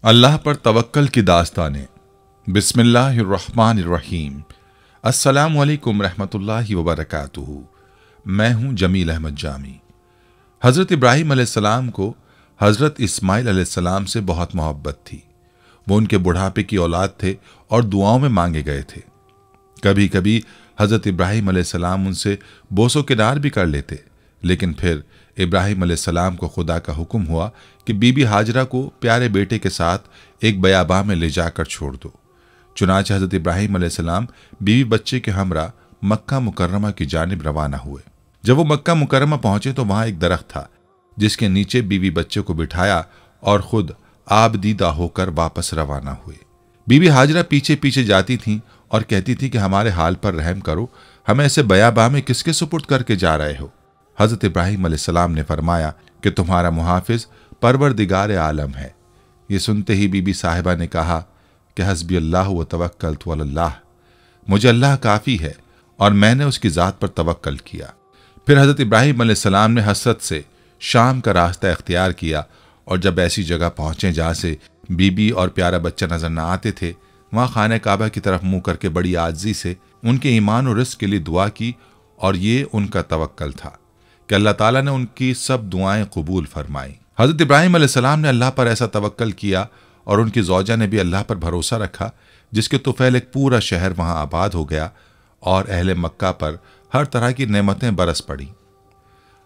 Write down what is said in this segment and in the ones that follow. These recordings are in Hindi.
अल्लाह पर तवक्कल की दास्तानें। बिस्मिल्लाहिर्रहमानिर्रहीम। अस्सलामु अलैकुम रहमतुल्लाहि व बरकातुहू। मैं हूँ जमील अहमद जामी। हज़रत इब्राहीम अलैहिस्सलाम को हज़रत इस्माइल अलैहिस्सलाम से बहुत मोहब्बत थी। वो उनके बुढ़ापे की औलाद थे और दुआओं में मांगे गए थे। कभी कभी हज़रत इब्राहीम अलैहिस्सलाम उनसे बोसो किनार भी कर लेते, लेकिन फिर इब्राहीम अलैहिस्सलाम को खुदा का हुक्म हुआ कि बीबी हाजरा को प्यारे बेटे के साथ एक बयाबा में ले जाकर छोड़ दो। चुनांचे हज़रत इब्राहीम अलैहिस्सलाम बीवी बच्चे के हमरा मक्का मुकर्रमा की जानिब रवाना हुए। जब वो मक्का मुकर्रमा पहुंचे तो वहां एक दरख्त था जिसके नीचे बीवी बच्चे को बिठाया और खुद आबदीदा होकर वापस रवाना हुए। बीबी हाजरा पीछे पीछे जाती थीं और कहती थी कि हमारे हाल पर रहम करो, हमें ऐसे बयाबा में किसके सुपुर्द करके जा रहे हो। हज़रत इब्राहीम अलैहिस्सलाम ने फरमाया कि तुम्हारा मुहाफिज परवरदिगार आलम है। ये सुनते ही बीबी साहिबा ने कहा कि हस्बी अल्लाह व तवक्कलतु अलल्लाह, मुझे अल्लाह काफ़ी है और मैंने उसकी ज़ात पर तवक्कल किया। फिर हज़रत इब्राहीम अलैहिस्सलाम ने हसरत से शाम का रास्ता इख्तियार किया और जब ऐसी जगह पहुँचे जहाँ से बीबी और प्यारा बच्चा नजर न आते थे, वहाँ खाने काबा की तरफ मुँह करके बड़ी आजिज़ी से उनके ईमान और रिज़्क़ के लिए दुआ की। और ये उनका तवक्कल था कि अल्लाह ताला ने उनकी सब दुआएं कबूल फरमाई। हज़रत इब्राहीम अलैहिस्सलाम ने अल्लाह पर ऐसा तवक्कल किया और उनकी ज़ौजा ने भी अल्लाह पर भरोसा रखा, जिसके तुफ़ैल एक पूरा शहर वहाँ आबाद हो गया और अहले मक्का पर हर तरह की नेमतें बरस पड़ी।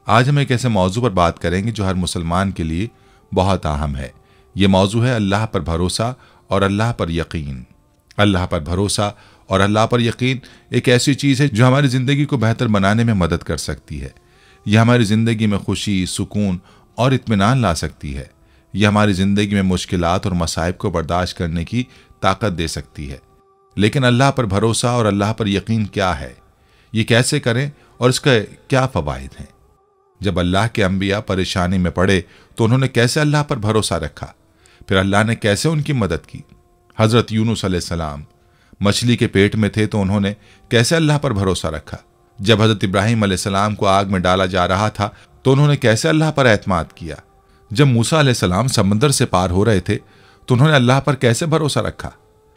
आज हम एक ऐसे मौजू पर बात करेंगे जो हर मुसलमान के लिए बहुत अहम है। ये मौजू है अल्लाह पर भरोसा और अल्लाह पर यकीन। अल्लाह पर भरोसा और अल्लाह पर यकीन एक ऐसी चीज़ है जो हमारी ज़िंदगी को बेहतर बनाने में मदद कर सकती है। यह हमारी ज़िंदगी में खुशी, सुकून और इत्मीनान ला सकती है। यह हमारी ज़िंदगी में मुश्किलात और मसाइब को बर्दाश्त करने की ताकत दे सकती है। लेकिन अल्लाह पर भरोसा और अल्लाह पर यकीन क्या है, ये कैसे करें और इसका क्या फ़वाइद हैं? जब अल्लाह के अंबिया परेशानी में पड़े तो उन्होंने कैसे अल्लाह पर भरोसा रखा, फिर अल्लाह ने कैसे उनकी मदद की। हज़रत यूनुस अलैहिस्सलाम मछली के पेट में थे तो उन्होंने कैसे अल्लाह पर भरोसा रखा। जब हज़रत इब्राहीम अलैहिस्सलाम को आग में डाला जा रहा था तो उन्होंने कैसे अल्लाह पर एतमाद किया। जब मूसा अलैहिस्सलाम समंदर से पार हो रहे थे तो उन्होंने अल्लाह पर कैसे भरोसा रखा।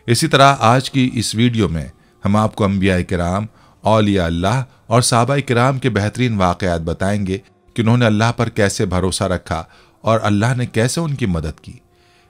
इसी तरह आज की इस वीडियो में हम आपको अंबिया किराम, औलिया अल्लाह और सहाबा किराम के बेहतरीन वाक़यात बताएंगे कि उन्होंने अल्लाह पर कैसे भरोसा रखा और अल्लाह ने कैसे उनकी मदद की।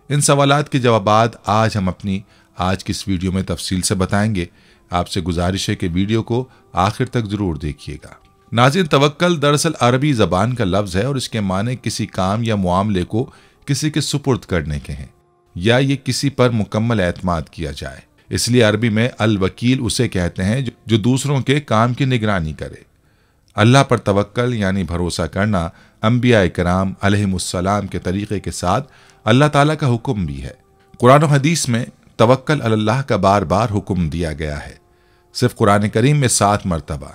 इन सवालात के जवाबात आज हम अपनी आज की इस वीडियो में तफसील से बताएंगे। आपसे गुजारिश है कि वीडियो को आखिर तक ज़रूर देखिएगा। नाज़रीन, तवक्कल दरअसल अरबी ज़बान का लफ्ज़ है और इसके माने किसी काम या मामले को किसी के सुपुर्द करने के हैं या ये किसी पर मुकम्मल एतमाद किया जाए। इसलिए अरबी में अल वकील उसे कहते हैं जो दूसरों के काम की निगरानी करे। अल्लाह पर तवक्कल यानी भरोसा करना अंबिया किराम अलैहिमुस्सलाम के तरीक़े के साथ अल्लाह ताला का हुक्म भी है। कुरान और हदीस में तवक्कल अल्लाह का बार बार हुक्म दिया गया है। सिर्फ कुरान करीम में 7 मरतबा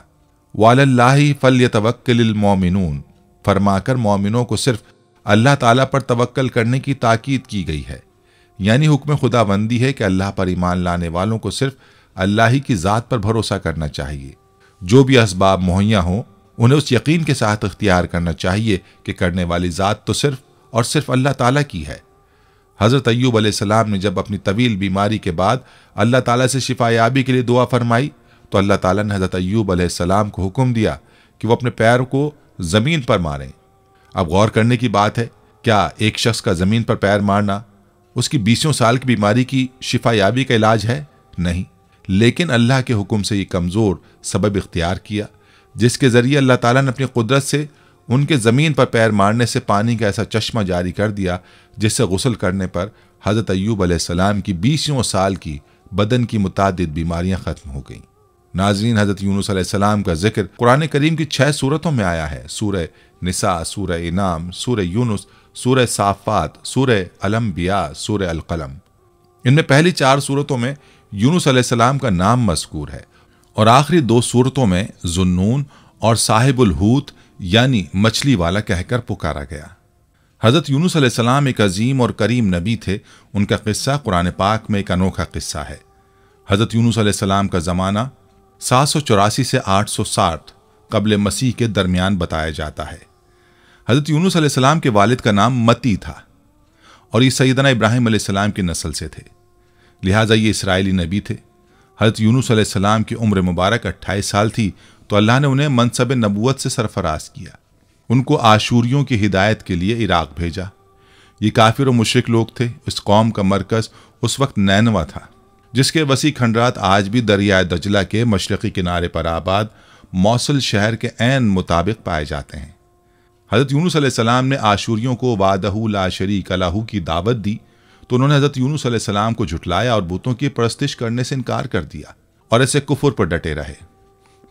वालल्लाहि फल्यतवक्किलिल मोमिनून फरमाकर मोमिनों को सिर्फ अल्लाह ताला पर तवक्कल करने की ताकीद की गई है। यानी हुक्म खुदाबंदी है कि अल्लाह पर ईमान लाने वालों को सिर्फ अल्लाह ही की ज़ात पर भरोसा करना चाहिए। जो भी असबाब मुहैया हों उन्हें उस यकीन के साथ इख्तियार करना चाहिए कि करने वाली ज़ात तो सिर्फ और सिर्फ अल्लाह ताला की है। हज़रत अय्यूब अलैहिस्सलाम ने जब अपनी तवील बीमारी के बाद अल्लाह ताला से शिफायाबी के लिए दुआ फरमाई तो अल्लाह ताला ने हज़रत अय्यूब अलैहिस्सलाम को हुक्म दिया कि वो अपने पैर को ज़मीन पर मारें। अब गौर करने की बात है, क्या एक शख्स का ज़मीन पर पैर मारना उसकी 20 साल की बीमारी की शिफायाबी का इलाज है? नहीं। लेकिन अल्लाह के हुक्म से ये कमज़ोर सबब इख्तियार किया जिसके ज़रिए अल्लाह ताला ने अपनी कुदरत से उनके ज़मीन पर पैर मारने से पानी का ऐसा चश्मा जारी कर दिया जिससे गुस्ल करने पर हज़रत अय्यूब अलैहिस्सलाम की 20 साल की बदन की मुतादिद बीमारियां ख़त्म हो गईं। नाज़रीन, हज़रत यूनुस अलैहिस्सलाम का जिक्र कुरान करीम की 6 सूरतों में आया है। सूरह निसा, सूरह इनाम, सूरह यूनुस, सूरह साफ़ात, सूरह अल-अंबिया, सूरह अल-क़लम। इनमें पहली 4 सूरतों में यूनुस अलैहिस्सलाम का नाम मज़कूर है और आखिरी 2 सूरतों में ज़ुन्नून और साहिबुल हूत यानी मछली वाला कहकर पुकारा गया। हज़रत यूनुस अलैहिस्सलाम एक अजीम और करीम नबी थे। उनका किस्सा कुरान पाक में एक अनोखा किस्सा है। हज़रत यूनुस अलैहिस्सलाम का ज़माना 784 से 860 क़ब्ल मसीह के दरमियान बताया जाता है। हज़रत यूनुस अलैहिस्सलाम के वालिद का नाम मती था और ये सैयदना इब्राहिम अलैहिस्सलाम की नस्ल से थे, लिहाजा ये इसराइली नबी थे। हज़रत यूनुस अलैहिस्सलाम की उम्र मुबारक 28 साल थी तो अल्लाह ने उन्हें मनसब नबूवत से सरफराज किया। उनको आशूरियों की हिदायत के लिए इराक भेजा। ये काफिर और मुशरिक लोग थे। इस कौम का मरकज़ उस वक्त नैनवा था, जिसके वसी खंडरात आज भी दरिया दजला के मशरक़ी किनारे पर आबाद मौसल शहर के ऐन मुताबिक पाए जाते हैं। हज़रत यूनुस अलैहिस्सलाम ने आशूरियों को वादहू ला शरीक लहू की दावत दी तो उन्होंने हज़रत यूनुस अलैहिस्सलाम को झुटलाया और बुतों की परस्तिश करने से इनकार कर दिया और ऐसे कुफर पर डटे रहे।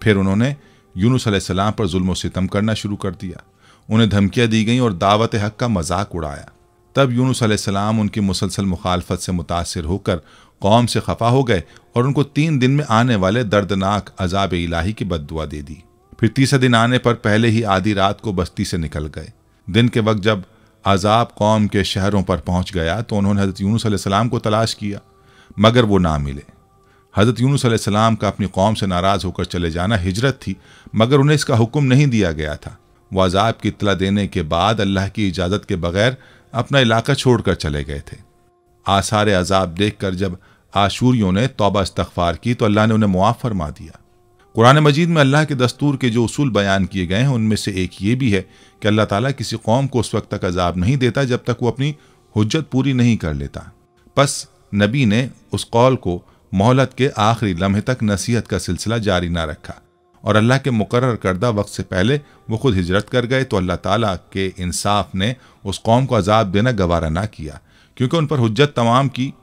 फिर उन्होंने यूनुस अलैहिस्सलाम पर जुल्म सितम करना शुरू कर दिया। उन्हें धमकियां दी गईं और दावत हक का मजाक उड़ाया। तब यूनुस अलैहिस्सलाम उनकी मुसलसल मुखालफत से मुतासिर होकर कौम से खफा हो गए और उनको 3 दिन में आने वाले दर्दनाक अजाब इलाही की बद्दुआ दे दी। फिर तीसरे दिन आने पर पहले ही आधी रात को बस्ती से निकल गए। दिन के वक्त जब अजाब कौम के शहरों पर पहुंच गया तो उन्होंने हज़रत यूनुस अलैहिस्सलाम को तलाश किया, मगर वो ना मिले। हज़रत यूनुस अलैहिस्सलाम का अपनी कौम से नाराज़ होकर चले जाना हिजरत थी, मगर उन्हें इसका हुक्म नहीं दिया गया था। वो अजाब की इत्तला देने के बाद अल्लाह की इजाज़त के बगैर अपना इलाका छोड़कर चले गए थे। आसार अजाब देखकर जब आशूरियों ने तौबा इस्तग़फ़ार की तो अल्लाह ने उन्हें मुआफ़ फरमा दिया। कुरान मजीद में अल्लाह के दस्तूर के जो उसूल बयान किए गए हैं उनमें से एक ये भी है कि अल्लाह ताला किसी कौम को उस वक्त तक अजाब नहीं देता जब तक वो अपनी हुज्जत पूरी नहीं कर लेता। बस नबी ने उस कौल को मोहलत के आखिरी लम्हे तक नसीहत का सिलसिला जारी ना रखा और अल्लाह के मुकर्रर करदा वक्त से पहले वो खुद हिजरत कर गए तो अल्लाह ताला के इंसाफ ने उस कौम को अजाब देना गवारा ना किया, क्योंकि उन पर हुज्जत तमाम की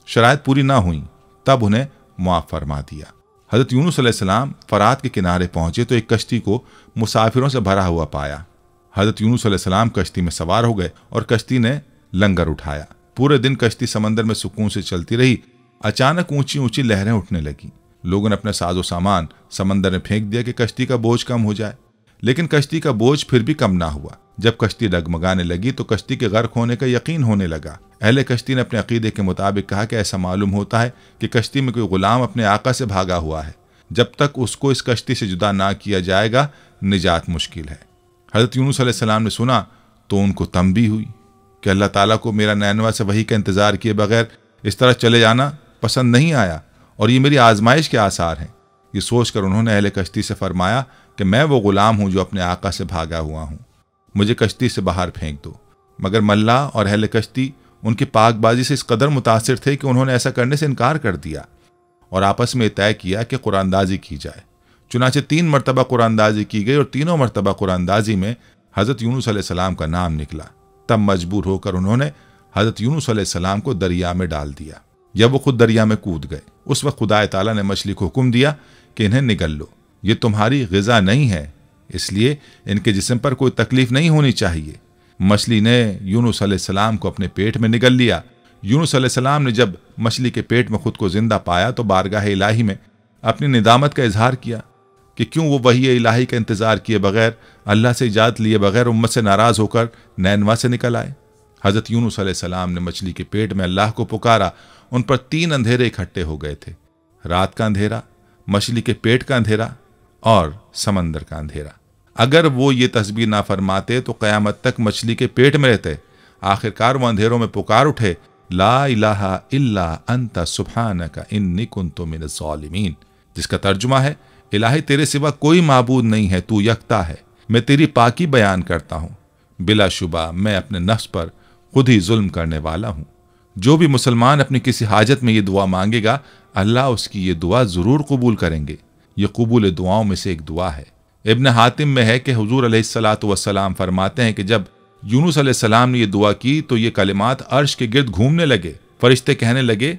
शराइत पूरी ना हुई। तब उन्हें मुआफ़ फरमा दिया। हज़रत यूनुस अलैहिस्सलाम फ़रात के किनारे पहुंचे तो एक कश्ती को मुसाफिरों से भरा हुआ पाया। हज़रत यूनुस अलैहिस्सलाम कश्ती में सवार हो गए और कश्ती ने लंगर उठाया। पूरे दिन कश्ती समंदर में सुकून से चलती रही। अचानक ऊंची ऊंची लहरें उठने लगी। लोगों ने अपने साजो सामान समंदर में फेंक दिया कि कश्ती का बोझ कम हो जाए, लेकिन कश्ती का बोझ फिर भी कम ना हुआ। जब कश्ती डगमगाने लगी तो कश्ती के गर्क होने का यकीन होने लगा। अहले कश्ती ने अपने अकीदे के मुताबिक कहा कि ऐसा मालूम होता है कि कश्ती में कोई गुलाम अपने आका से भागा हुआ है। जब तक उसको इस कश्ती से जुदा ना किया जाएगा निजात मुश्किल है। हज़रत यूनुस अलैहिस्सलाम ने सुना तो उनको तंबी हुई कि अल्लाह ताला को मेरा नैनवा से वही का इंतज़ार किए बगैर इस तरह चले जाना पसंद नहीं आया और ये मेरी आजमाइश के आसार हैं। ये सोचकर उन्होंने अहले कश्ती से फरमाया कि मैं वो गुलाम हूँ जो अपने आका से भागा हुआ हूँ, मुझे कश्ती से बाहर फेंक दो। मगर मल्लाह और अहले कश्ती उनकी पाकबाजी से इस कदर मुतासिर थे कि उन्होंने ऐसा करने से इनकार कर दिया और आपस में तय किया कि कुरानदाजी की जाए। चुनाचे 3 मरतबा कुरानदाजी की गई और तीनों मरतबा कुरानदाजी में हज़रत यूनुस अलैहिस्सलाम का नाम निकला। तब मजबूर होकर उन्होंने हज़रत यूनुस अलैहिस्सलाम को दरिया में डाल दिया या वो खुद दरिया में कूद गए। उस वक्त खुदा ताला ने मछली को हुक्म दिया कि इन्हें निगल लो, ये तुम्हारी ग़िज़ा नहीं है, इसलिए इनके जिस्म पर कोई तकलीफ नहीं होनी चाहिए। मछली ने यूनुस अलैहिस्सलाम को अपने पेट में निगल लिया। यूनुस अलैहिस्सलाम ने जब मछली के पेट में खुद को जिंदा पाया तो बारगाह इलाही में अपनी निदामत का इजहार किया कि क्यों वो वही इलाही का इंतज़ार किए बगैर, अल्लाह से इजाज़त लिए बगैर उम्मत से नाराज़ होकर नैनवा से निकल आए। हज़रत यूनुस अलैहिस्सलाम ने मछली के पेट में अल्लाह को पुकारा। उन पर 3 अंधेरे इकट्ठे हो गए थे, रात का अंधेरा, मछली के पेट का अंधेरा और समंदर का अंधेरा। अगर वो ये तस्बीह ना फरमाते तो क़यामत तक मछली के पेट में रहते। आखिरकार वो अंधेरों में पुकार उठे, ला इलाहा इल्ला अंता सुब्हानका इन्नी कुन्तु मिनज़ ज़ालिमीन, जिसका तर्जुमा है, इलाही तेरे सिवा कोई माबूद नहीं है, तू यकता है, मैं तेरी पाकी बयान करता हूँ, बिलाशुबा मैं अपने नफ्स पर खुद ही जुल्म करने वाला हूँ। जो भी मुसलमान अपनी किसी हाजत में ये दुआ मांगेगा अल्लाह उसकी ये दुआ ज़रूर कबूल करेंगे। ये कबूल दुआओं में से एक दुआ है। इब्न हातिम में है कि हुजूर अलैहिस्सलातु वस्सलाम फरमाते हैं कि जब यूनुस अलैहिस्सलाम ने ये दुआ की तो ये कलिमात अर्श के गिर्द घूमने लगे। फरिश्ते कहने लगे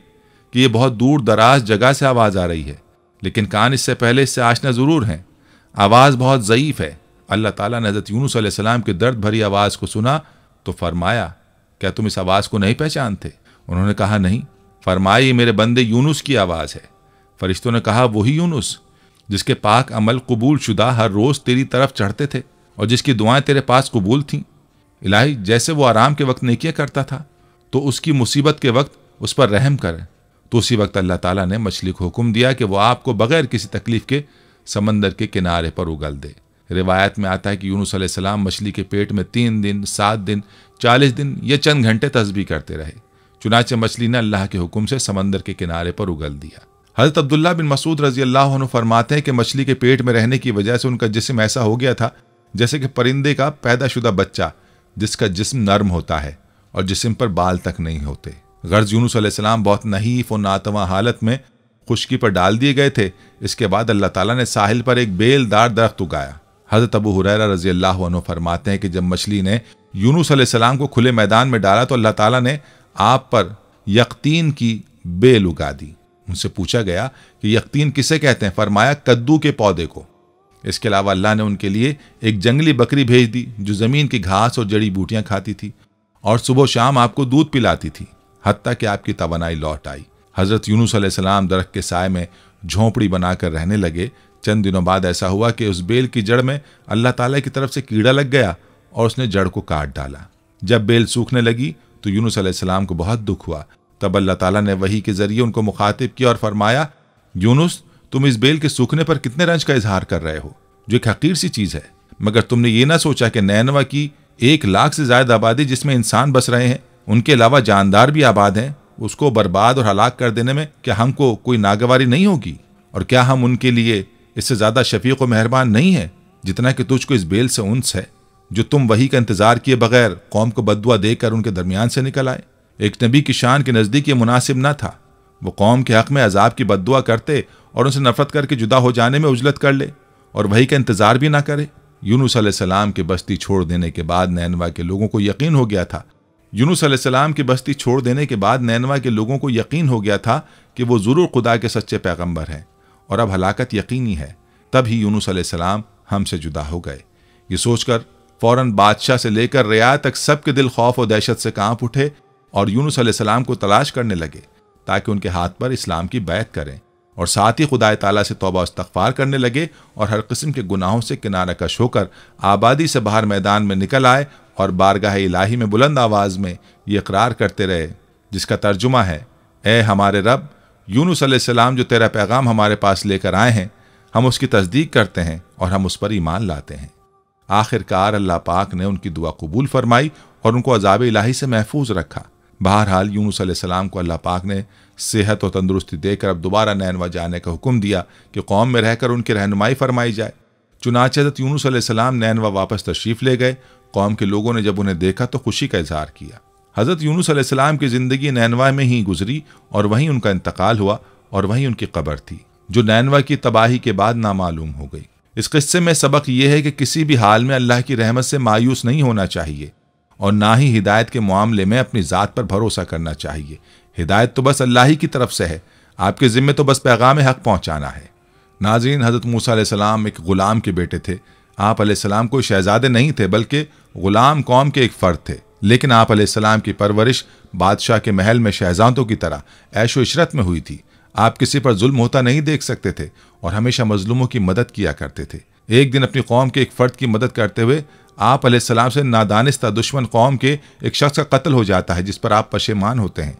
कि ये बहुत दूर दराज जगह से आवाज़ आ रही है, लेकिन कान इससे पहले इससे आशना ज़रूर हैं। आवाज़ बहुत ज़ईफ़ है। अल्लाह ताला ने हज़रत यूनुस अलैहिस्सलाम की दर्द भरी आवाज़ को सुना तो फरमाया, क्या तुम इस आवाज़ को नहीं पहचानते? उन्होंने कहा नहीं। फरमाया, ये मेरे बंदे यूनुस की आवाज़ है। फरिश्तों ने कहा, वही यूनुस जिसके पाक अमल कबूल शुदा हर रोज़ तेरी तरफ चढ़ते थे और जिसकी दुआएं तेरे पास कबूल थीं। इलाही, जैसे वो आराम के वक्त नेकियां करता था तो उसकी मुसीबत के वक्त उस पर रहम करे। तो उसी वक्त अल्लाह ताला ने मछली को हुक्म दिया कि वो आपको बगैर किसी तकलीफ के समंदर के किनारे पर उगल दे। रिवायत में आता है कि यूनुस अलैहिस्सलाम मछली के पेट में 3 दिन, 7 दिन, 40 दिन या चंद घंटे तस्बीह करते रहे। चुनाचे मछली ने अल्लाह के हुक्म से समंदर के किनारे पर उगल दिया। हज़रत अब्दुल्लाह बिन मसूद रजी अल्लाह अन्हु फरमाते हैं कि मछली के पेट में रहने की वजह से उनका जिस्म ऐसा हो गया था जैसे कि परिंदे का पैदाशुदा बच्चा जिसका जिस्म नर्म होता है और जिस्म पर बाल तक नहीं होते। गर्ज यूनुस अलैहिस्सलाम बहुत नहीफ और नातवा हालत में खुश्की पर डाल दिए गए थे। इसके बाद अल्लाह ताला ने साहिल पर एक बेलदार दरख्त उगाया। हज़रत अबू हुरैरा रजी अल्लाह अन्हु फरमाते हैं कि जब मछली ने यूनुस अलैहिस्सलाम को खुले मैदान में डाला तो अल्लाह ताला ने आप पर यक़तीन की बेल उगा दी। उनसे पूछा गया कि यक़तीन किसे कहते हैं? फरमाया कद्दू के पौधे को। इसके अलावा अल्लाह ने उनके लिए एक जंगली बकरी भेज दी जो ज़मीन की घास और जड़ी बूटियां खाती थी और सुबह शाम आपको दूध पिलाती थी, हत्ता कि आपकी तवानाई लौट आई। हज़रत यूनुस अलैहिस्सलाम दरख्त के साए में झोंपड़ी बनाकर रहने लगे। चंद दिनों बाद ऐसा हुआ कि उस बेल की जड़ में अल्लाह ताला की तरफ से कीड़ा लग गया और उसने जड़ को काट डाला। जब बेल सूखने लगी तो यूनुस अलैहिस्सलाम को बहुत दुख हुआ। तब अल्लाह ताला ने वही के जरिए उनको मुखातिब किया और फरमाया, यूनुस तुम इस बेल के सूखने पर कितने रंज का इजहार कर रहे हो, जो एक हकीर सी चीज़ है, मगर तुमने ये ना सोचा कि नैनवा की 1 लाख से ज़्यादा आबादी जिसमें इंसान बस रहे हैं, उनके अलावा जानदार भी आबाद हैं, उसको बर्बाद और हलाक कर देने में क्या हमको कोई नागवारी नहीं होगी? और क्या हम उनके लिए इससे ज़्यादा शफीक व मेहरबान नहीं है जितना कि तुझको इस बेल से उन्स है, जो तुम वही का इंतज़ार किए बगैर कौम को बद्दुआ देकर उनके दरमियान से निकल आए। एक नबी की शान के नज़दीक ये मुनासिब न था वो कौम के हक़ में अजाब की बद्दुआ करते और उनसे नफरत करके जुदा हो जाने में उजलत कर ले और वही का इंतज़ार भी ना करे। यूनुस अलैहिस्सलाम की बस्ती छोड़ देने के बाद नैनवा के लोगों को यकीन हो गया था यूनुस अलैहिस्सलाम की बस्ती छोड़ देने के बाद नैनवा के लोगों को यकीन हो गया था कि वो ज़रूर खुदा के सच्चे पैगंबर हैं और अब हलाकत यकीनी है। तब ही यूनुस अलैहिस्सलाम हमसे जुदा हो गए। ये सोचकर फ़ौरन बादशाह से लेकर रियाया तक सबके दिल खौफ और दहशत से कांप उठे और यूनुस अलैहिस्सलाम को तलाश करने लगे ताकि उनके हाथ पर इस्लाम की बैत करें, और साथ ही खुदाए ताला से तौबा इस्तग़फ़ार करने लगे और हर किस्म के गुनाहों से किनारा कश होकर आबादी से बाहर मैदान में निकल आए और बारगाह इलाही में बुलंद आवाज़ में ये इक़रार करते रहे, जिसका तर्जुमा है, ए हमारे रब, यूनुस अलैहिस्सलाम जो तेरा पैगाम हमारे पास लेकर आए हैं, हम उसकी तस्दीक करते हैं और हम उस पर ईमान लाते हैं। आखिरकार अल्लाह पाक ने उनकी दुआ कबूल फरमाई और उनको अज़ाब इलाही से महफूज रखा। बहरहाल यूनुस अलैहिस्सलाम को अल्लाह पाक ने सेहत और तंदुरुस्ती देकर अब दोबारा नैनवा जाने का हुक्म दिया कि कौम में रहकर उनकी रहनुमाई फरमाई जाए। चुनांचे हज़रत यूनुस अलैहिस्सलाम नैनवा वापस तशरीफ़ ले गए। कौम के लोगों ने जब उन्हें देखा तो खुशी का इजहार किया। हज़रत यूनुस अलैहिस्सलाम की ज़िंदगी नैनवा में ही गुजरी और वहीं उनका इंतकाल हुआ और वहीं उनकी कब्र थी, जो नैनवा की तबाही के बाद नामालूम हो गई। इस किस्से में सबक यह है कि किसी भी हाल में अल्लाह की रहमत से मायूस नहीं होना चाहिए और ना ही हिदायत के मामले में अपनी ज़ात पर भरोसा करना चाहिए। हिदायत तो बस अल्लाह ही की तरफ से है, आपके ज़िम्मे तो बस पैगाम हक़ पहुँचाना है। नाज़रीन, हज़रत मूसा अलैहिस्सलाम एक ग़ुलाम के बेटे थे। आप अलैहिस्सलाम कोई शहज़ादे नहीं थे बल्कि ग़ुलाम कौम के एक फ़र्द थे, लेकिन आप अलैहिस्सलाम की परवरिश बादशाह के महल में शहज़ादों की तरह ऐशो इशरत में हुई थी। आप किसी पर जुल्म होता नहीं देख सकते थे और हमेशा मजलूमों की मदद किया करते थे। एक दिन अपनी कौम के एक फ़र्द की मदद करते हुए आप अलैहिस्सलाम से नादानिस्ता दुश्मन कौम के एक शख्स का कत्ल हो जाता है, जिस पर आप पशेमान होते हैं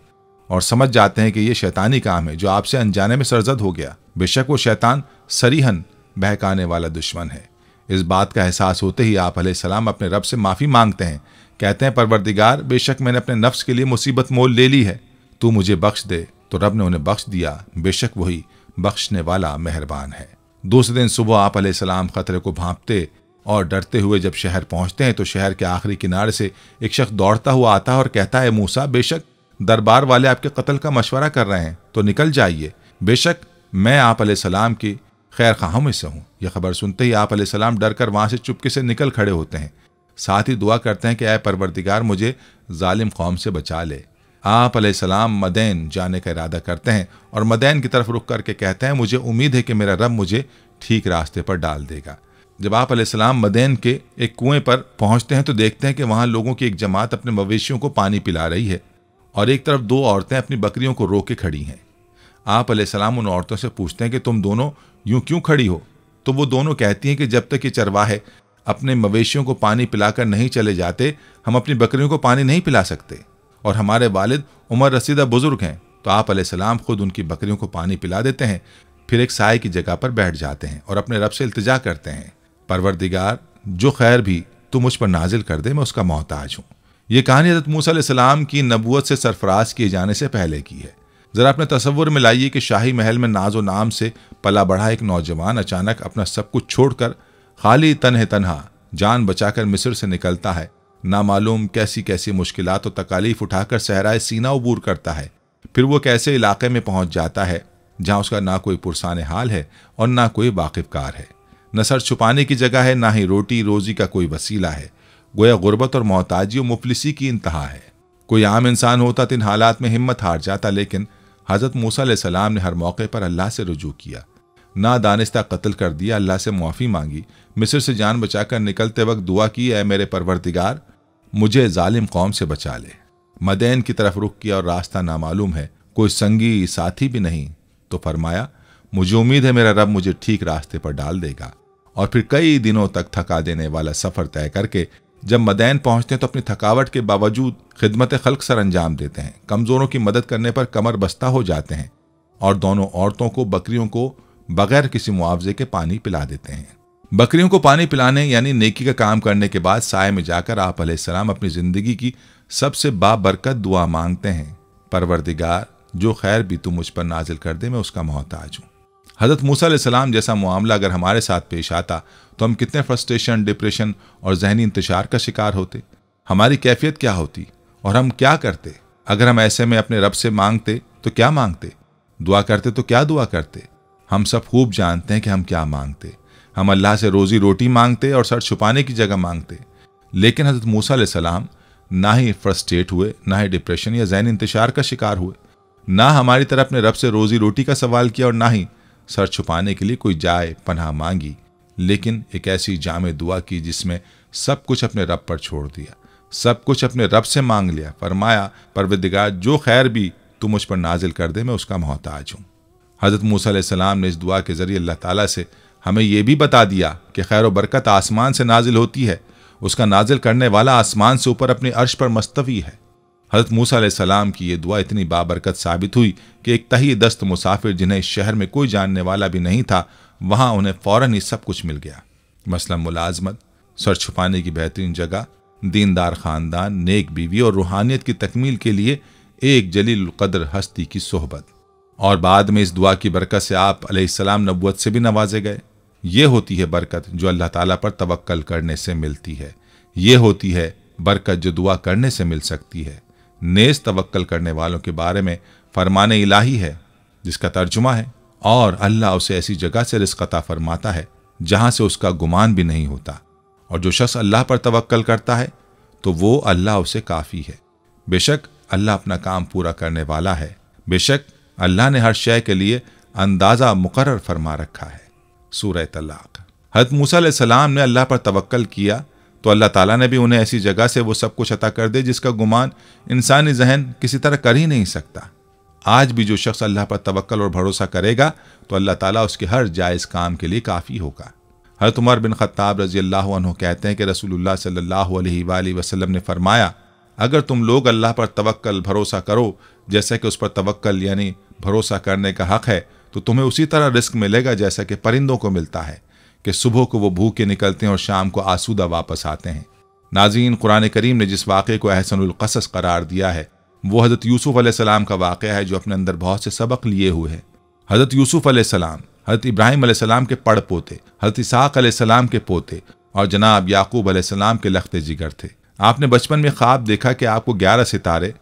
और समझ जाते हैं कि यह शैतानी काम है जो आपसे अनजाने में सरजद हो गया। बेशक वो शैतान सरीहन बहकाने वाला दुश्मन है। इस बात का एहसास होते ही आप अलैहिस्सलाम अपने रब से माफ़ी मांगते हैं। कहते हैं, परवरदिगार, बेशक मैंने अपने नफ्स के लिए मुसीबत मोल ले ली है, तू मुझे बख्श दे। तो रब ने उन्हें बख्श दिया, बेशक वही बख्शने वाला मेहरबान है। दूसरे दिन सुबह आप अलैहिस्सलाम खतरे को भांपते और डरते हुए जब शहर पहुंचते हैं तो शहर के आखिरी किनारे से एक शख्स दौड़ता हुआ आता है और कहता है, मूसा, बेशक दरबार वाले आपके कत्ल का मशवरा कर रहे हैं, तो निकल जाइए। बेशक मैं आप अलैहिस्सलाम की खैर खाहों में से हूँ। यह खबर सुनते ही आप अलैहिस्सलाम डर कर वहाँ से चुपके से निकल खड़े होते हैं। साथ ही दुआ करते हैं कि ऐ परवरदिगार, मुझे जालिम कौम से बचा ले। आप अलैहिस्सलाम मदैन जाने का इरादा करते हैं और मदैन की तरफ रुख करके कहते हैं, मुझे उम्मीद है कि मेरा रब मुझे ठीक रास्ते पर डाल देगा। जब आप अलैहिस्सलाम मदैन के एक कुएं पर पहुंचते हैं तो देखते हैं कि वहां लोगों की एक जमात अपने मवेशियों को पानी पिला रही है और एक तरफ 2 औरतें अपनी बकरियों को रोक के खड़ी हैं। आप अलैहिस्सलाम उन औरतों से पूछते हैं कि तुम दोनों यूं क्यों खड़ी हो? तो वो दोनों कहती हैं कि जब तक ये चरवाहे अपने मवेशियों को पानी पिलाकर नहीं चले जाते, हम अपनी बकरियों को पानी नहीं पिला सकते और हमारे वालिद उमर रसीदा बुजुर्ग हैं। तो आप अलैहिस्सलाम खुद उनकी बकरियों को पानी पिला देते हैं, फिर एक साए की जगह पर बैठ जाते हैं और अपने रब से इल्तिजा करते हैं। परवरदिगार जो खैर भी तू मुझ पर नाजिल कर दे, मैं उसका मोहताज हूँ। ये कहानी हज़रत मूसा अलैहिस्सलाम की नबूवत से सरफराज किए जाने से पहले की है। ज़रा अपने तसव्वुर में लाइए कि शाही महल में नाजो नाम से पला बढ़ा एक नौजवान अचानक अपना सब कुछ छोड़कर खाली तन्हा जान बचाकर मिस्र से निकलता है। नामालूम कैसी कैसी मुश्किलात और तकालीफ उठाकर सहराए सीना अबूर करता है। फिर वो कैसे इलाके में पहुंच जाता है जहां उसका ना कोई पुरसान हाल है और ना कोई वाकिफकार है, न सर छुपाने की जगह है, ना ही रोटी रोजी का कोई वसीला है। गोया गुर्बत और मोहताजी और मुफलिसी की इंतहा है। कोई आम इंसान होता तो इन हालात में हिम्मत हार जाता, लेकिन हज़रत मूसा अलैहिस्सलाम ने हर मौके पर अल्लाह से रुजू किया। ना दानिस्ता कत्ल कर दिया, अल्लाह से मुआफ़ी मांगी, मिस्र से जान बचाकर निकलते वक्त दुआ की, ऐ मेरे परवरदिगार मुझे जालिम कौम से बचा ले। मदैन की तरफ रुख किया और रास्ता नामालूम है, कोई संगी साथी भी नहीं। तो फरमाया, मुझे उम्मीद है मेरा रब मुझे ठीक रास्ते पर डाल देगा। और फिर कई दिनों तक थका देने वाला सफ़र तय करके जब मदैन पहुंचते हैं तो अपनी थकावट के बावजूद खिदमत खल्क सर अंजाम देते हैं। कमज़ोरों की मदद करने पर कमर बस्ता हो जाते हैं और दोनों औरतों को बकरियों को बगैर किसी मुआवजे के पानी पिला देते हैं। बकरियों को पानी पिलाने यानी नेकी का काम करने के बाद साय में जाकर आप अलैहिस्सलाम अपनी ज़िंदगी की सबसे बाबरकत दुआ मांगते हैं, परवरदिगार जो खैर भी तू मुझ पर नाजिल कर दे, मैं उसका मोहताज हूँ। हज़रत मूसा अलैहिस्सलाम जैसा मामला अगर हमारे साथ पेश आता तो हम कितने फ्रस्ट्रेशन, डिप्रेशन और जहनी इंतशार का शिकार होते। हमारी कैफियत क्या होती और हम क्या करते। अगर हम ऐसे में अपने रब से मांगते तो क्या मांगते, दुआ करते तो क्या दुआ करते। हम सब खूब जानते हैं कि हम क्या मांगते। हम अल्लाह से रोज़ी रोटी मांगते और सर छुपाने की जगह मांगते। लेकिन हज़रत मूसा अलैहिस्सलाम ना ही फ्रस्ट्रेट हुए, ना ही डिप्रेशन या जहनी इंतशार का शिकार हुए, ना हमारी तरह अपने रब से रोज़ी रोटी का सवाल किया और ना ही सर छुपाने के लिए कोई जाए पनाह मांगी, लेकिन एक ऐसी जामे दुआ की जिसमें सब कुछ अपने रब पर छोड़ दिया, सब कुछ अपने रब से मांग लिया। फरमाया, परवरदिगार जो खैर भी तू मुझ पर नाजिल कर दे, मैं उसका मोहताज हूँ। हज़रत मूसा अलैहिस्सलाम ने इस दुआ के ज़रिए अल्लाह ताला से हमें यह भी बता दिया कि खैर व बरकत आसमान से नाजिल होती है, उसका नाजिल करने वाला आसमान से ऊपर अपने अर्श पर मुस्तवी है। हज़रत मूसा अलैहिस्सलाम की ये दुआ इतनी बाबरकत साबित हुई कि एक तही दस्त मुसाफिर जिन्हें इस शहर में कोई जानने वाला भी नहीं था, वहाँ उन्हें फ़ौरन ही सब कुछ मिल गया। मसलन मुलाजमत, सर छुपाने की बेहतरीन जगह, दीनदार ख़ानदान, नेक बीवी और रूहानियत की तकमील के लिए एक जलील क़द्र हस्ती की सोहबत। और बाद में इस दुआ की बरकत से आप अलैहिस्सलाम नबुव्वत से भी नवाजे गए। ये होती है बरकत जो अल्लाह ताला पर तवक्कल करने से मिलती है। ये होती है बरकत जो दुआ करने से मिल सकती है। नेज़ तवक्कल करने वालों के बारे में फरमाने इलाही है जिसका तर्जुमा है, और अल्लाह उसे ऐसी जगह से रिज़्क़ अता फरमाता है जहाँ से उसका गुमान भी नहीं होता। और जो शख्स अल्लाह पर तवक्कल करता है तो वो अल्लाह उसे काफ़ी है। बेशक अल्लाह अपना काम पूरा करने वाला है। बेशक अल्लाह ने हर शय के लिए अंदाज़ा मुकर्रर फरमा रखा है। सूरह तलाक़। हज़रत मूसा अलैहिस्सलाम ने अल्लाह पर तवक्कल किया तो अल्लाह ताला ने भी उन्हें ऐसी जगह से वो सब कुछ अता कर दे जिसका गुमान इंसानी जहन किसी तरह कर ही नहीं सकता। आज भी जो शख्स अल्लाह पर तवक्कल और भरोसा करेगा तो अल्लाह ताला उसके हर जायज़ काम के लिए काफ़ी होगा। हज़रत उमर बिन ख़त्ताब रज़ी अल्लाह अन्हु कहते हैं कि रसूलुल्लाह सल्लल्लाहु अलैहि वसल्लम ने फरमाया, अगर तुम लोग अल्लाह पर तवक्कल भरोसा करो जैसा कि उस पर तवक्कल यानी भरोसा करने का हक़ है, तो तुम्हें उसी तरह रिस्क मिलेगा जैसा कि परिंदों को मिलता है कि सुबह को वो भूखे निकलते हैं और शाम को आसूदा वापस आते हैं। नाज़रीन, कुरान करीम ने जिस वाक़े को अहसनुल क़सस करार दिया है वो हज़रत यूसुफ़ अलैहिस्सलाम का वाक़या है जो अपने अंदर बहुत से सबक लिए हुए है। हज़रत यूसुफ़ अलैहिस्सलाम हज़रत इब्राहीम अलैहिस्सलाम के पड़ पोते, हज़रत इसहाक़ अलैहिस्सलाम के पोते और जनाब याकूब अलैहिस्सलाम के लख्ते जिगर थे। आपने बचपन में ख्वाब देखा कि आपको 11 सितारे,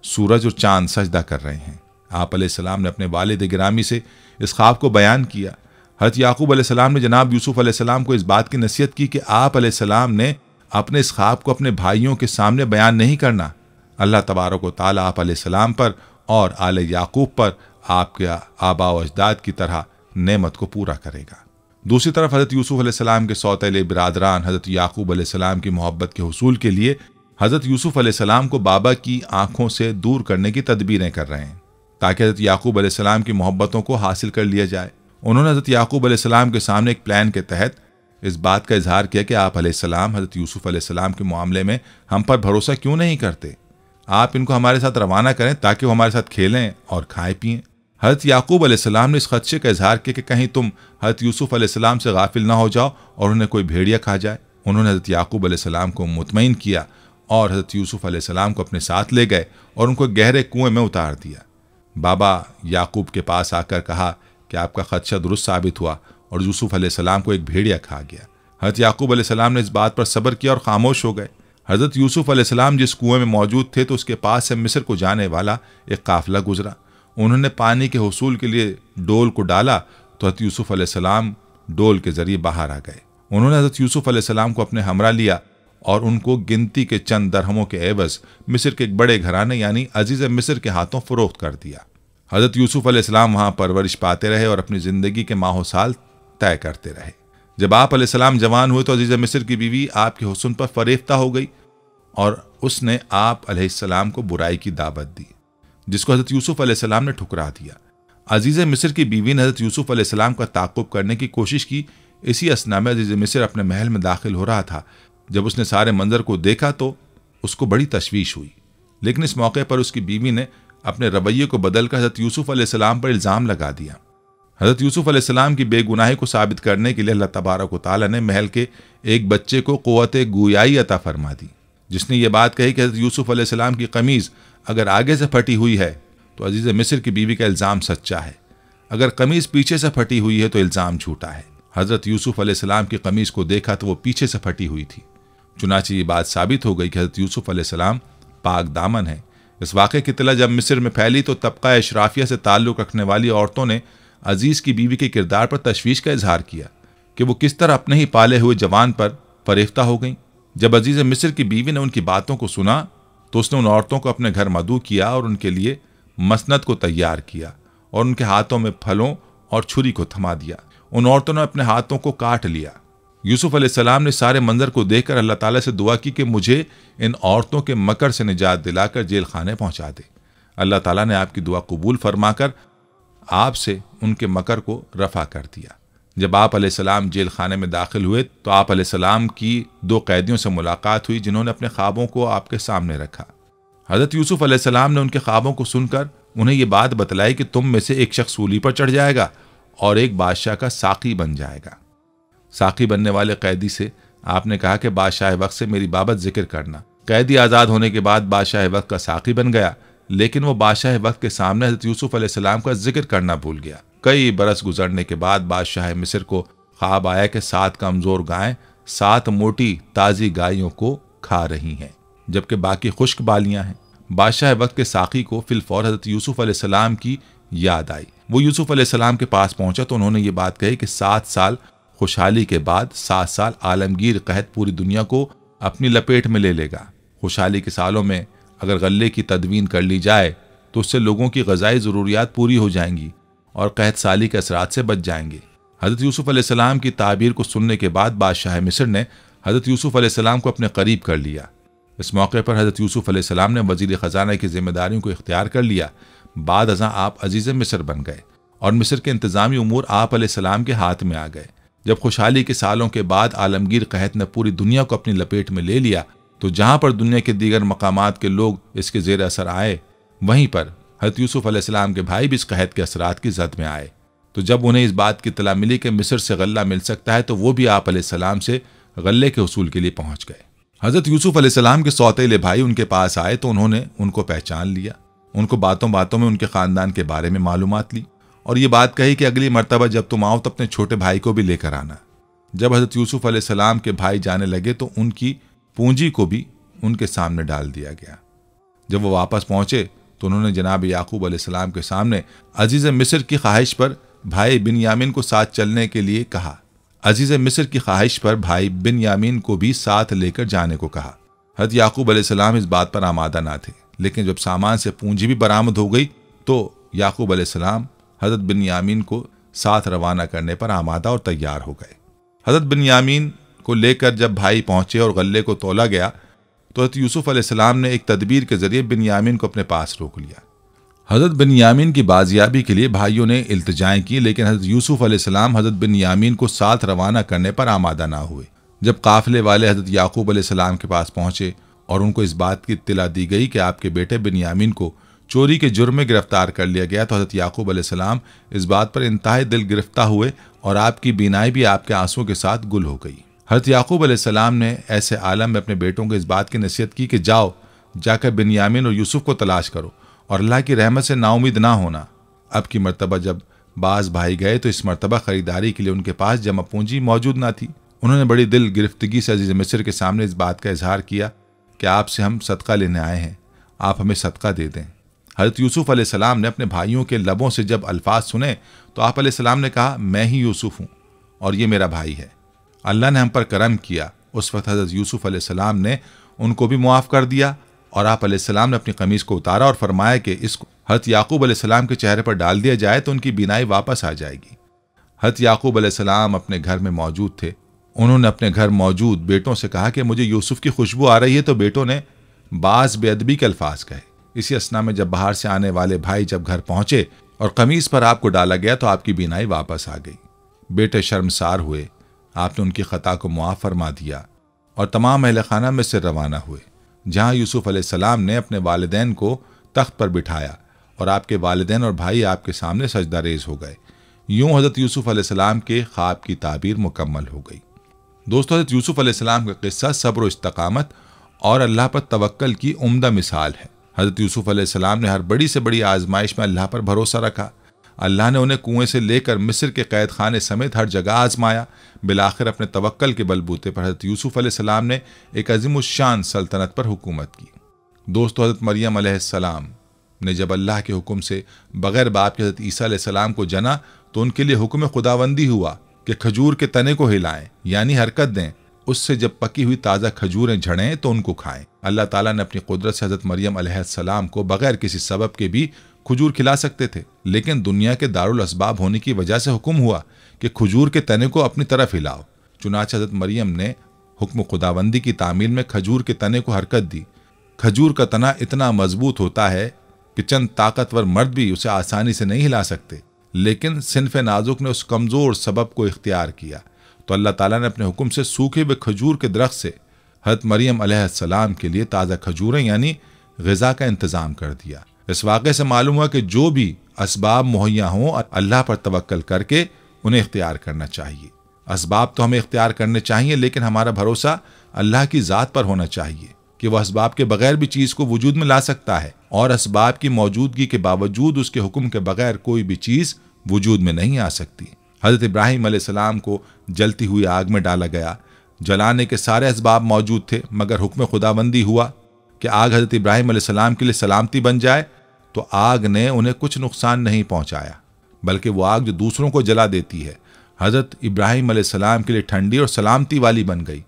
सूरज और चांद सजदा कर रहे हैं। आप अलैहिस्सलाम ने अपने वालिद गिरामी से इस ख्वाब को बयान किया। हज़रत याकूब अलैहिस्सलाम ने जनाब यूसुफ़ अलैहिस्सलाम को इस बात की नसीहत की कि आप अलैहिस्सलाम ने अपने इस ख्वाब को अपने भाइयों के सामने बयान नहीं करना। अल्लाह तबारक व तआला आप अलैहिस्सलाम पर और आले याकूब पर आपके आबा व अजदाद की तरह नेमत को पूरा करेगा। दूसरी तरफ हज़रत यूसुफ़ अलैहिस्सलाम के सौतेले बिरादरान हज़रत याकूब अलैहिस्सलाम की मोहब्बत के हुसूल के लिए हज़रत यूसुफ़ अलैहिस्सलाम को बाबा की आंखों से दूर करने की तदबीरें कर रहे हैं ताकि हज़रत याकूब अलैहिस्सलाम की मोहब्बतों को हासिल कर लिया जाए। उन्होंने हज़रत याकूब अलैहिस्सलाम के सामने एक प्लान के तहत इस बात का इजहार किया कि आप अलैहिस्सलाम हज़रत यूसुफ़ अलैहिस्सलाम के मामले में हम पर भरोसा क्यों नहीं करते। आप इनको हमारे साथ रवाना करें ताकि वो हमारे साथ खेलें और खाएं पिएं। हज़रत याकूब अलैहिस्सलाम ने इस खदशे का इजहार किया कि कहीं तुम हज़रत यूसुफ अलैहिस्सलाम से गाफिल ना हो जाओ और उन्हें कोई भेड़िया खा जाए। उन्होंने हज़रत याकूब अलैहिस्सलाम को मुतमईन किया और हज़रत यूसुफ अलैहिस्सलाम को अपने साथ ले गए और उनको गहरे कुएं में उतार दिया। बाबा याकूब के पास आकर कहा कि आपका खदशा दुरुस्त साबित हुआ और यूसुफ अलैहिस्सलाम को एक भेड़िया खा गया। हज़रत याकूब अलैहिस्सलाम ने इस बात पर सब्र किया और खामोश हो गए। हज़रत यूसुफ अलैहिस्सलाम जिस कुएं में मौजूद थे तो उसके पास से मिस्र को जाने वाला एक काफिला गुजरा। उन्होंने पानी के हुसूल के लिए डोल को डाला तो हज़रत यूसुफ अलैहिस्सलाम डोल के जरिए बाहर आ गए। उन्होंने हज़रत यूसुफ अलैहिस्सलाम को अपने हमरा लिया और उनको गिनती के चंद दरहमों के एवज मिस्र के एक बड़े घराने यानी अजीज़ मिस्र के हाथों फरोख्त कर दिया। हज़रत यूसुफ अलैहिस्सलाम वहाँ परवरिश पाते रहे और अपनी ज़िंदगी के माहो साल तय करते रहे। जब आप अलैहिस्सलाम जवान हुए तो अजीज़ मिस्र की बीवी आपके हुस्न पर फरेफ्ता हो गई और उसने आप अलैहिस्सलाम को बुराई की दावत दी, जिसको हज़रत यूसुफ अलैहिस्सलाम ने ठुकरा दिया। अजीज़ मिस्र की बीवी ने हज़रत यूसुफ अलैहिस्सलाम का ताक़ुब करने की कोशिश की। इसी असना में अजीज़ मिस्र अपने महल में दाखिल हो रहा था। जब उसने सारे मंजर को देखा तो उसको बड़ी तशवीश हुई, लेकिन इस मौके पर उसकी बीवी ने अपने रवैये को बदलकर हज़रत यूसुफ अलैहिस्सलाम पर इल्ज़ाम लगा दिया। हज़रत यूसुफ अलैहिस्सलाम की बेगुनाही को साबित करने के लिए अल्लाह तबारक व तआला ने महल के एक बच्चे को क़ुव्वत गुयाई अता फरमा दी, जिसने ये बात कही कि हज़रत यूसुफ अलैहिस्सलाम की कमीज़ अगर आगे से फटी हुई है तो अजीज़ मिस्र की बीवी का इल्ज़ाम सच्चा है, अगर कमीज़ पीछे से फटी हुई है तो इल्ज़ाम झूठा है। हज़रत यूसुफ अलैहिस्सलाम की कमीज़ को देखा तो वो पीछे से फटी हुई थी। चुनांचे ये बात साबित हो गई कि हज़रत यूसुफ अलैहिस्सलाम पाक दामन है। इस वाक़े की इत्तला जब मिस्र में फैली तो तबका अशराफिया से ताल्लुक़ रखने वाली औरतों ने अजीज़ की बीवी के किरदार पर तशवीश का इजहार किया कि वो किस तरह अपने ही पाले हुए जवान पर फरेफ्ता हो गईं। जब अजीज़ मिस्र की बीवी ने उनकी बातों को सुना तो उसने उन औरतों को अपने घर मदऊ किया और उनके लिए मसनद को तैयार किया और उनके हाथों में फलों और छुरी को थमा दिया। उन औरतों ने अपने हाथों को काट लिया। यूसुफ अलैहिस्सलाम ने सारे मंजर को देखकर अल्लाह ताला से दुआ की कि मुझे इन औरतों के मकर से निजात दिलाकर जेल खाने पहुंचा दे। अल्लाह ताला ने आपकी दुआ कबूल फरमाकर आपसे उनके मकर को रफा कर दिया। जब आप अलैहिस्सलाम जेल खाने में दाखिल हुए तो आप अलैहिस्सलाम की 2 कैदियों से मुलाकात हुई जिन्होंने अपने ख्वाबों को आपके सामने रखा। हज़रत यूसुफ अलैहिस्सलाम ने उनके ख्वाबों को सुनकर उन्हें ये बात बतलाई कि तुम में से एक शख्स सूली पर चढ़ जाएगा और एक बादशाह का साकी बन जाएगा। साकी बनने वाले कैदी से आपने कहा कि बादशाह वक्त से मेरी बाबत जिक्र करना। कैदी आज़ाद होने के बाद बादशाह वक्त का साकी बन गया, लेकिन वो बादशाह वक्त के सामने हज़रत यूसुफ अलैहिस्सलाम का जिक्र करना भूल गया। कई बरस गुजरने के बाद बादशाह मिस्र को ख्वाब आया कि 7 कमज़ोर गायें 7 मोटी ताज़ी गायों को खा रही हैं, जबकि बाकी खुश्क बालियां हैं। बादशाह वक्त के साकी को फिलफौर हज़रत यूसुफ अलैहिस्सलाम की याद आई। वो यूसुफ अलैहिस्सलाम के पास पहुंचा तो उन्होंने ये बात कही कि 7 साल खुशहाली के बाद 7 साल आलमगीर कहत पूरी दुनिया को अपनी लपेट में ले लेगा। खुशहाली के सालों में अगर गल्ले की तदवीन कर ली जाए तो उससे लोगों की ग़िज़ाई ज़रूरियात पूरी हो जाएंगी और कहत साली के असरात से बच जाएंगे। हज़रत यूसुफ अलैहिस्सलाम की ताबीर को सुनने के बाद बादशाह मिस्र ने हज़रत यूसुफ अलैहिस्सलाम को अपने करीब कर लिया। इस मौके पर हज़रत यूसुफ अलैहिस्सलाम ने वज़ीर ख़जाना की जिम्मेदारियों को इख्तियार कर लिया। बाद अज़ां आप अजीज़ मिस्र बन गए और मिस्र के इंतज़ामी उमूर आप अलैहिस्सलाम के हाथ में आ गए। जब खुशहाली के सालों के बाद आलमगीर कहत ने पूरी दुनिया को अपनी लपेट में ले लिया तो जहाँ पर दुनिया के दीगर मकामात के लोग इसके ज़ेर असर आए, वहीं पर हज़रत यूसुफ अलैहिस्सलाम के भाई भी इस कहत के असरात की जद में आए। तो जब उन्हें इस बात की इत्तला मिली कि मिस्र से गल्ला मिल सकता है तो वो भी आप अलैहिस्सलाम से गल्ले के हुसूल के लिए पहुँच गए। हज़रत यूसुफ अलैहिस्सलाम के सौतेले भाई उनके पास आए तो उन्होंने उनको पहचान लिया। उनको बातों बातों में उनके ख़ानदान के बारे में मालूमात ली और ये बात कही कि अगली मर्तबा जब तुम आओ तो अपने छोटे भाई को भी लेकर आना। जब हज़रत यूसुफ अलैहिस्सलाम के भाई जाने लगे तो उनकी पूंजी को भी उनके सामने डाल दिया गया। जब वो वापस पहुंचे तो उन्होंने जनाब याकूब अलैहिस्सलाम के सामने अजीज़ मिस्र की ख्वाहिश पर भाई बिन्यामीन को साथ चलने के लिए कहा। अजीज़ मिस्र की ख्वाहिश पर भाई बिन्यामीन को भी साथ लेकर जाने को कहा। हज़रत याकूब अलैहिस्सलाम इस बात पर आमादा ना थे, लेकिन जब सामान से पूंजी भी बरामद हो गई तो याकूब अलैहिस्सलाम हज़रत बिन्यामीन को साथ रवाना करने पर आमादा और तैयार हो गए। हज़रत बिन्यामीन को लेकर जब भाई पहुंचे और गल्ले को तोला गया तो हज़रत यूसुफ अलैहिस्सलाम ने एक तदबीर के जरिए बिन्यामीन को अपने पास रोक लिया। हज़रत बिन्यामीन की बाजियाबी के लिए भाइयों ने इल्तिजाएं की, लेकिन हज़रत यूसुफ अलैहिस्सलाम हज़रत बिन्यामीन को साथ रवाना करने पर आमादा ना हुए। जब काफिले वाले हज़रत याकूब अलैहिस्सलाम के पास पहुंचे और उनको इस बात की इत्तला दी गई कि आपके बेटे बिन्यामीन को चोरी के जुर्म में गिरफ्तार कर लिया गया तो हज़रत याकूब अलैहिस्सलाम इस बात पर इंतहाई दिल गिरफ्तार हुए और आपकी बीनाई भी आपके आंसुओं के साथ गुल हो गई। हज़रत याकूब अलैहिस्सलाम ने ऐसे आलम में अपने बेटों को इस बात की नसीहत की कि जाओ, जाकर बिन्यामीन और यूसुफ को तलाश करो और अल्लाह की रहमत से नाउमीद ना होना। अब की मर्तबा जब बाज भाई गए तो इस मर्तबा खरीदारी के लिए उनके पास जमा पूंजी मौजूद ना थी। उन्होंने बड़ी दिल गिरफ्तगी से अजीज मिस्र के सामने इस बात का इजहार किया कि आपसे हम सदका लेने आए हैं, आप हमें सदका दे दें। हज़रत यूसुफ अलैहिस्सलाम ने अपने भाइयों के लबों से जब अल्फाज सुने तो आप अलैहिस्सलाम ने कहा, मैं ही यूसुफ हूँ और ये मेरा भाई है, अल्लाह ने हम पर करम किया। उस वक्त हज़रत यूसुफ अलैहिस्सलाम ने उनको भी मुआफ़ कर दिया और आप अलैहिस्सलाम ने अपनी कमीज़ को उतारा और फरमाया कि इसको हज़रत याकूब अलैहिस्सलाम के चेहरे पर डाल दिया जाए तो उनकी बीनाई वापस आ जाएगी। हज़रत याकूब अलैहिस्सलाम अपने घर में मौजूद थे। उन्होंने अपने घर मौजूद बेटों से कहा कि मुझे यूसुफ की खुशबू आ रही है, तो बेटों ने बाज बेअदबी के अल्फाज कहे। इसी असना में जब बाहर से आने वाले भाई जब घर पहुंचे और कमीज पर आपको डाला गया तो आपकी बीनाई वापस आ गई। बेटे शर्मसार हुए, आपने उनकी खता को मुआफ़ फरमा दिया और तमाम अहले खाना में से रवाना हुए, जहां यूसुफ अलैहिस्सलाम ने अपने वालिदैन को तख्त पर बिठाया और आपके वालिदैन और भाई आपके सामने सजदा रेज हो गए। यूं हज़रत यूसुफ अलैहिस्सलाम के ख्वाब की ताबीर मुकम्मल हो गई। दोस्तों, हज़रत यूसुफ अलैहिस्सलाम का किस्सा सब्र व इस्तकामत और अल्लाह पर तवक्कल की उम्दा मिसाल है। हज़रत यूसुफ अलैहिस्सलाम ने हर बड़ी से बड़ी आजमाइश में अल्लाह पर भरोसा रखा। अल्लाह ने उन्हें कुएं से लेकर मिस्र के कैद खाने समेत हर जगह आजमाया। बिलाखिर अपने तवक्कल के बलबूते पर हज़रत यूसुफ अलैहिस्सलाम ने एक अज़ीमुश्शान सल्तनत पर हुकूमत की। दोस्तों, हज़रत मरियम अलैहिस्सलाम ने जब अल्लाह के हुक्म से बग़ैर बाप के हज़रत ईसा अलैहिस्सलाम को जना तो उनके लिए हुक्म खुदाबंदी हुआ कि खजूर के तने को हिलाएं, यानी हरकत दें। उससे जब पकी हुई ताज़ा खजूरें झड़ें तो उनको खाएं। अल्लाह ताला ने अपनी कुदरत से हज़रत मरियम अलैहिस्सलाम को बग़ैर किसी सबब के भी खजूर खिला सकते थे, लेकिन दुनिया के दारुल असबाब होने की वजह से हुक्म हुआ कि खजूर के तने को अपनी तरफ हिलाओ। चुनांचे हज़रत मरियम ने हुक्म खुदाबंदी की तामील में खजूर के तने को हरकत दी। खजूर का तना इतना मजबूत होता है कि चंद ताकतवर मर्द भी उसे आसानी से नहीं हिला सकते, लेकिन सिन्फ नाजुक ने उस कमज़ोर सबब को इख्तियार किया तो अल्लाह ताला ने अपने हुक्म से सूखे हुए खजूर के दरख्त से हज़रत मरियम अलैहिस्सलाम के लिए ताज़ा खजूरें यानी ग़िज़ा का इंतज़ाम कर दिया। इस वाक़े से मालूम हुआ कि जो भी असबाब मुहैया हों, अल्लाह पर तवक्कल करके उन्हें इख्तियार करना चाहिए। असबाब तो हमें इख्तियार करने चाहिए, लेकिन हमारा भरोसा अल्लाह की ज़ात पर होना चाहिए कि वह असबाब के बगैर भी चीज़ को वजूद में ला सकता है और असबाब की मौजूदगी के बावजूद उसके हुक्म के बगैर कोई भी चीज़ वजूद में नहीं आ सकती। हज़रत इब्राहीम अलैहिस्सलाम को जलती हुई आग में डाला गया। जलाने के सारे असबाब मौजूद थे, मगर हुक्म खुदाबंदी हुआ कि आग हज़रत इब्राहीम अलैहिस्सलाम के लिए सलामती बन जाए, तो आग ने उन्हें कुछ नुकसान नहीं पहुंचाया, बल्कि वो आग जो दूसरों को जला देती है हज़रत इब्राहीम अलैहिस्सलाम के लिए ठंडी और सलामती वाली बन गई।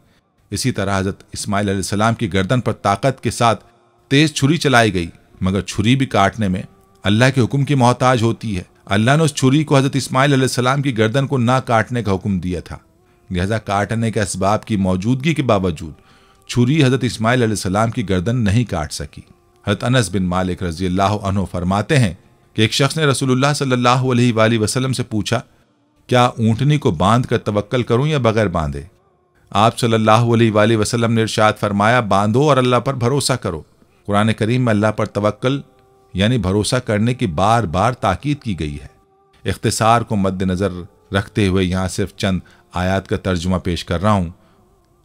इसी तरह हज़रत इस्माइल अलैहिस्सलाम की गर्दन पर ताकत के साथ तेज छुरी चलाई गई, मगर छुरी भी काटने में अल्लाह के हुक्म की मोहताज होती है। अल्लाह ने उस छुरी को हज़रत इस्माइल अलैहिस्सलाम की गर्दन को ना काटने का हुक्म दिया था, लिहाजा काटने के असबाब की मौजूदगी के बावजूद छुरी हज़रत इस्माइल अलैहिस्सलाम की गर्दन नहीं काट सकी। हज़रत अनस बिन मालिक रज़ियल्लाहु अन्हु फरमाते हैं कि एक शख्स ने रसूलुल्लाह सल्लल्लाहु अलैहि वसल्लम से पूछा, क्या ऊँटनी को बांध कर तवक्कल करूँ या बगैर बांधे? आप सल्लल्लाहु अलैहि वसल्लम ने इरशाद फरमाया, बांधो और अल्लाह पर भरोसा करो। कुरान करीम में अल्लाह पर तवक्कल यानी भरोसा करने की बार बार ताकीद की गई है। इख्तिसार को मद्देनज़र रखते हुए यहाँ सिर्फ चंद आयात का तर्जुमा पेश कर रहा हूँ।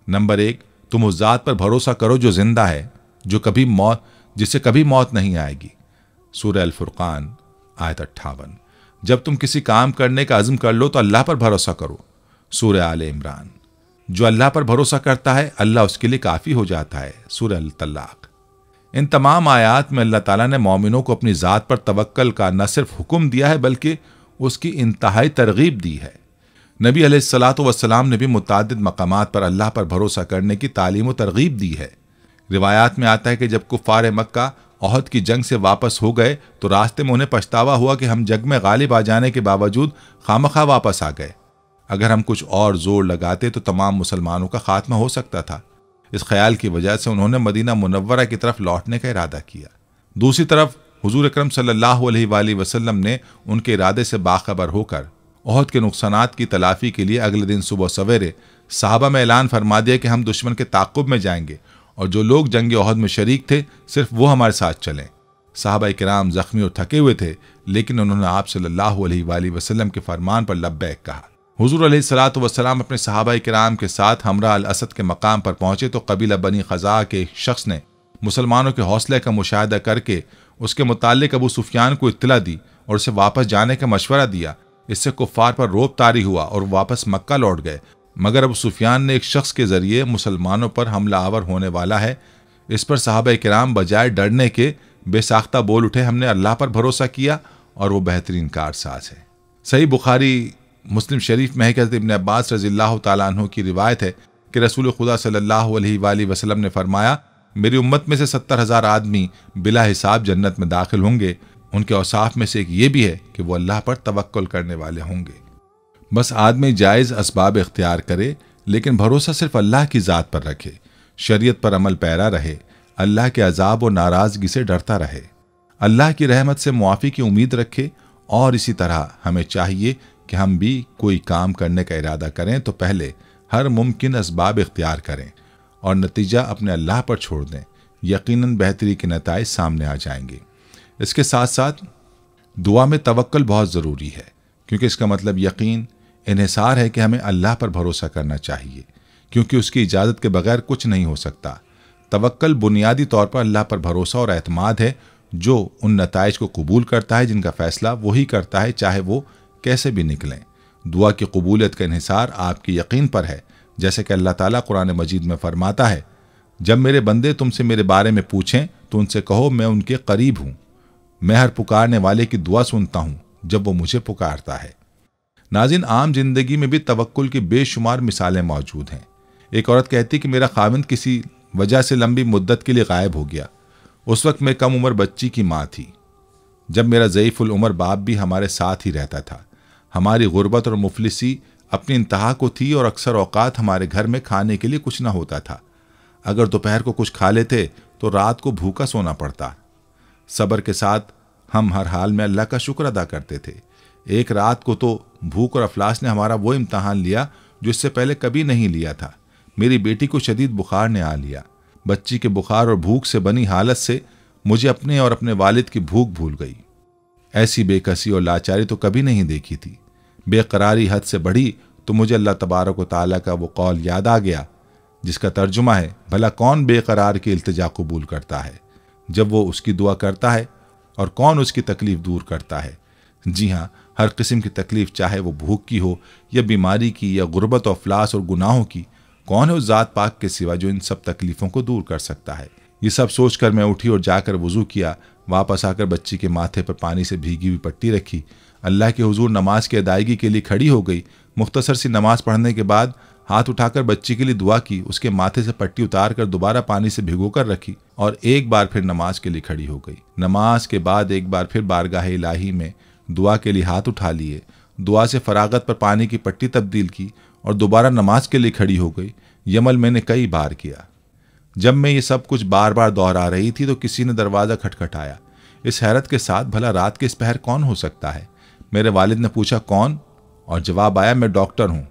नंबर 1, तुम उस ज़ात पर भरोसा करो जो जिंदा है, जिसे कभी मौत नहीं आएगी। सूरह अल फुरकान आयत 58। जब तुम किसी काम करने का अज़्म कर लो तो अल्लाह पर भरोसा करो। सूरह आले इमरान। जो अल्लाह पर भरोसा करता है अल्लाह उसके लिए काफ़ी हो जाता है। सूरह अल तलाक। इन तमाम आयात में अल्लाह ताला ने मोमिनों को अपनी ज़ात पर तवक्कल का न सिर्फ हुक्म दिया है बल्कि उसकी इंतहाई तरगीब दी है। नबी अलैहिस्सलातु वस्सलाम ने भी मुताद्दिद मकामात पर अल्लाह पर भरोसा करने की तालीम व तरगीब दी है। रिवायात में आता है कि जब कुफ़ार मक्का ओहद की जंग से वापस हो गए तो रास्ते में उन्हें पछतावा हुआ कि हम जंग में गालिब आ जाने के बावजूद खामखा वापस आ गए। अगर हम कुछ और जोर लगाते तो तमाम मुसलमानों का खात्मा हो सकता था। इस ख्याल की वजह से उन्होंने मदीना मुनव्वरा की तरफ लौटने का इरादा किया। दूसरी तरफ हुजूर अकरम सल्लल्लाहु अलैहि वसल्लम ने उनके इरादे से बाखबर होकर ओहद के नुकसानात की तलाफी के लिए अगले दिन सुबह सवेरे सहाबा में ऐलान फरमा दिया कि हम दुश्मन के ताक़ुब में जाएंगे और जो लोग जंग ओहद में शरीक थे सिर्फ वो हमारे साथ चलें। साहबा किराम जख्मी और थके हुए थे, लेकिन उन्होंने आप सल्लल्लाहु अलैहि वसल्लम के फरमान पर लब्बैक कहा। हुजूर अलैहिस्सलातु वस्सलाम अपने साहबा किराम के साथ हमरा अल असद के मकाम पर पहुंचे तो कबीला बनी खज़ा के एक शख्स ने मुसलमानों के हौसले का मुशाहिदा करके उसके मुतालिक अबू सुफियान को इत्तला दी और उसे वापस जाने का मशवरा दिया। इससे कुफ्फार पर रोब तारी हुआ और वापस मक्का लौट गए। मगर अबू सुफियान ने एक शख्स के जरिए मुसलमानों पर हमला आवर होने वाला है, इस पर साहबा किराम बजाय डरने के बेसाख्ता बोल उठे, हमने अल्लाह पर भरोसा किया और वो बेहतरीन कारसाज है। सही बुखारी मुस्लिम शरीफ में है कि हज़रत इब्न अब्बास रज़ियल्लाहु ताला अन्हु की रिवायत है कि रसूल खुदा सल्लल्लाहु अलैहि वसल्लम ने फरमाया, मेरी उम्मत में से 70,000 आदमी बिला हिसाब जन्नत में दाखिल होंगे। उनके औसाफ में से एक ये भी है कि वो अल्लाह पर तवक्कुल करने वाले होंगे। बस आदमी जायज़ असबाब इख्तियार करे, लेकिन भरोसा सिर्फ अल्लाह की ज़ात पर रखे, शरीयत पर अमल पैरा रहे, अल्लाह के अजाब और नाराज़गी से डरता रहे, अल्लाह की रहमत से मुआफ़ी की उम्मीद रखे। और इसी तरह हमें चाहिए कि हम भी कोई काम करने का इरादा करें तो पहले हर मुमकिन असबाब इख्तियार करें और नतीजा अपने अल्लाह पर छोड़ दें। यकीनन बेहतरी के नताइज सामने आ जाएंगे। इसके साथ साथ दुआ में तवक्कुल बहुत ज़रूरी है, क्योंकि इसका मतलब यकीन, इन्हिसार है कि हमें अल्लाह पर भरोसा करना चाहिए, क्योंकि उसकी इजाज़त के बगैर कुछ नहीं हो सकता। तवक्कुल बुनियादी तौर पर अल्लाह पर भरोसा और एतमाद है, जो उन नताइज को कबूल करता है जिनका फ़ैसला वही करता है, चाहे वो कैसे भी निकलें। दुआ की कबूलियत का इन्हिसार आपके यकीन पर है, जैसे कि अल्लाह ताला कुरान मजीद में फरमाता है, जब मेरे बंदे तुमसे मेरे बारे में पूछें तो उनसे कहो मैं उनके करीब हूँ, मैं हर पुकारने वाले की दुआ सुनता हूँ जब वो मुझे पुकारता है। नाज़रीन, आम जिंदगी में भी तवक्कुल की बेशुमार मिसालें मौजूद हैं। एक औरत कहती कि मेरा खाविंद किसी वजह से लंबी मुद्दत के लिए गायब हो गया। उस वक्त मैं कम उम्र बच्ची की माँ थी, जब मेरा ज़ईफ़ुल उम्र बाप भी हमारे साथ ही रहता था। हमारी गुर्बत और मुफलिसी अपनी इंतहा को थी और अक्सर औकात हमारे घर में खाने के लिए कुछ ना होता था। अगर दोपहर को कुछ खा लेते तो रात को भूखा सोना पड़ता। सब्र के साथ हम हर हाल में अल्लाह का शुक्र अदा करते थे। एक रात को तो भूख और अफलास ने हमारा वो इम्तहान लिया जो इससे पहले कभी नहीं लिया था। मेरी बेटी को शदीद बुखार ने आ लिया। बच्ची के बुखार और भूख से बनी हालत से मुझे अपने और अपने वालिद की भूख भूल गई। ऐसी बेकसी और लाचारी तो कभी नहीं देखी थी। बेकरारी हद से बढ़ी तो मुझे अल्लाह तबारक व तआला का वो कौल याद आ गया, जिसका तर्जुमा है, भला कौन बेकरार की इल्तिजा कबूल करता है जब वो उसकी दुआ करता है, और कौन उसकी तकलीफ दूर करता है। जी हाँ, हर किस्म की तकलीफ, चाहे वो भूख की हो या बीमारी की या गुर्बत और अफलास और गुनाहों की, कौन है उस ज़ात पाक के सिवा जो इन सब तकलीफ़ों को दूर कर सकता है। ये सब सोचकर मैं उठी और जाकर वज़ू किया। वापस आकर बच्ची के माथे पर पानी से भीगी हुई पट्टी रखी। अल्लाह के हुजूर नमाज की अदायगी के लिए खड़ी हो गई। मुख्तसर सी नमाज पढ़ने के बाद हाथ उठाकर बच्ची के लिए दुआ की, उसके माथे से पट्टी उतार कर दोबारा पानी से भिगोकर रखी और एक बार फिर नमाज के लिए खड़ी हो गई। नमाज के बाद एक बार फिर बारगाह इलाही में दुआ के लिए हाथ उठा लिए, दुआ से फरागत पर पानी की पट्टी तब्दील की और दोबारा नमाज के लिए खड़ी हो गई। ये अमल मैंने कई बार किया। जब मैं ये सब कुछ बार बार दोहरा रही थी तो किसी ने दरवाज़ा खटखटाया। इस हैरत के साथ, भला रात के इस पहर कौन हो सकता है? मेरे वालिद ने पूछा, कौन? और जवाब आया, मैं डॉक्टर हूँ।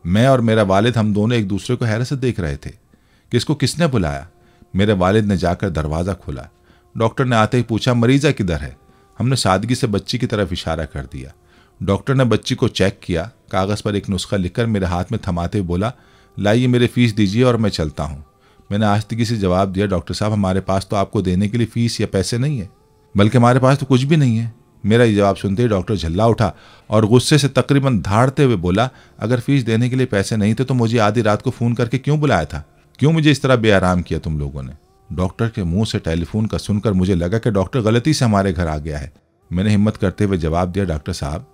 मैं और मेरा वालिद, हम दोनों एक दूसरे को हैरत से देख रहे थे कि इसको किसने बुलाया। मेरे वालिद ने जाकर दरवाज़ा खोला। डॉक्टर ने आते ही पूछा, मरीज़ा किधर है? हमने सादगी से बच्ची की तरफ इशारा कर दिया। डॉक्टर ने बच्ची को चेक किया, कागज़ पर एक नुस्खा लिखकर मेरे हाथ में थमाते हुए बोला, लाइए मेरे फ़ीस दीजिए और मैं चलता हूँ। मैंने आस्तिकी से जवाब दिया, डॉक्टर साहब, हमारे पास तो आपको देने के लिए फ़ीस या पैसे नहीं है, बल्कि हमारे पास तो कुछ भी नहीं है। मेरा ये जवाब सुनते ही डॉक्टर झल्ला उठा और गुस्से से तकरीबन धाड़ते हुए बोला, अगर फ़ीस देने के लिए पैसे नहीं थे तो मुझे आधी रात को फ़ोन करके क्यों बुलाया था? क्यों मुझे इस तरह बेआराम किया तुम लोगों ने? डॉक्टर के मुंह से टेलीफोन का सुनकर मुझे लगा कि डॉक्टर गलती से हमारे घर आ गया है। मैंने हिम्मत करते हुए जवाब दिया, डॉक्टर साहब,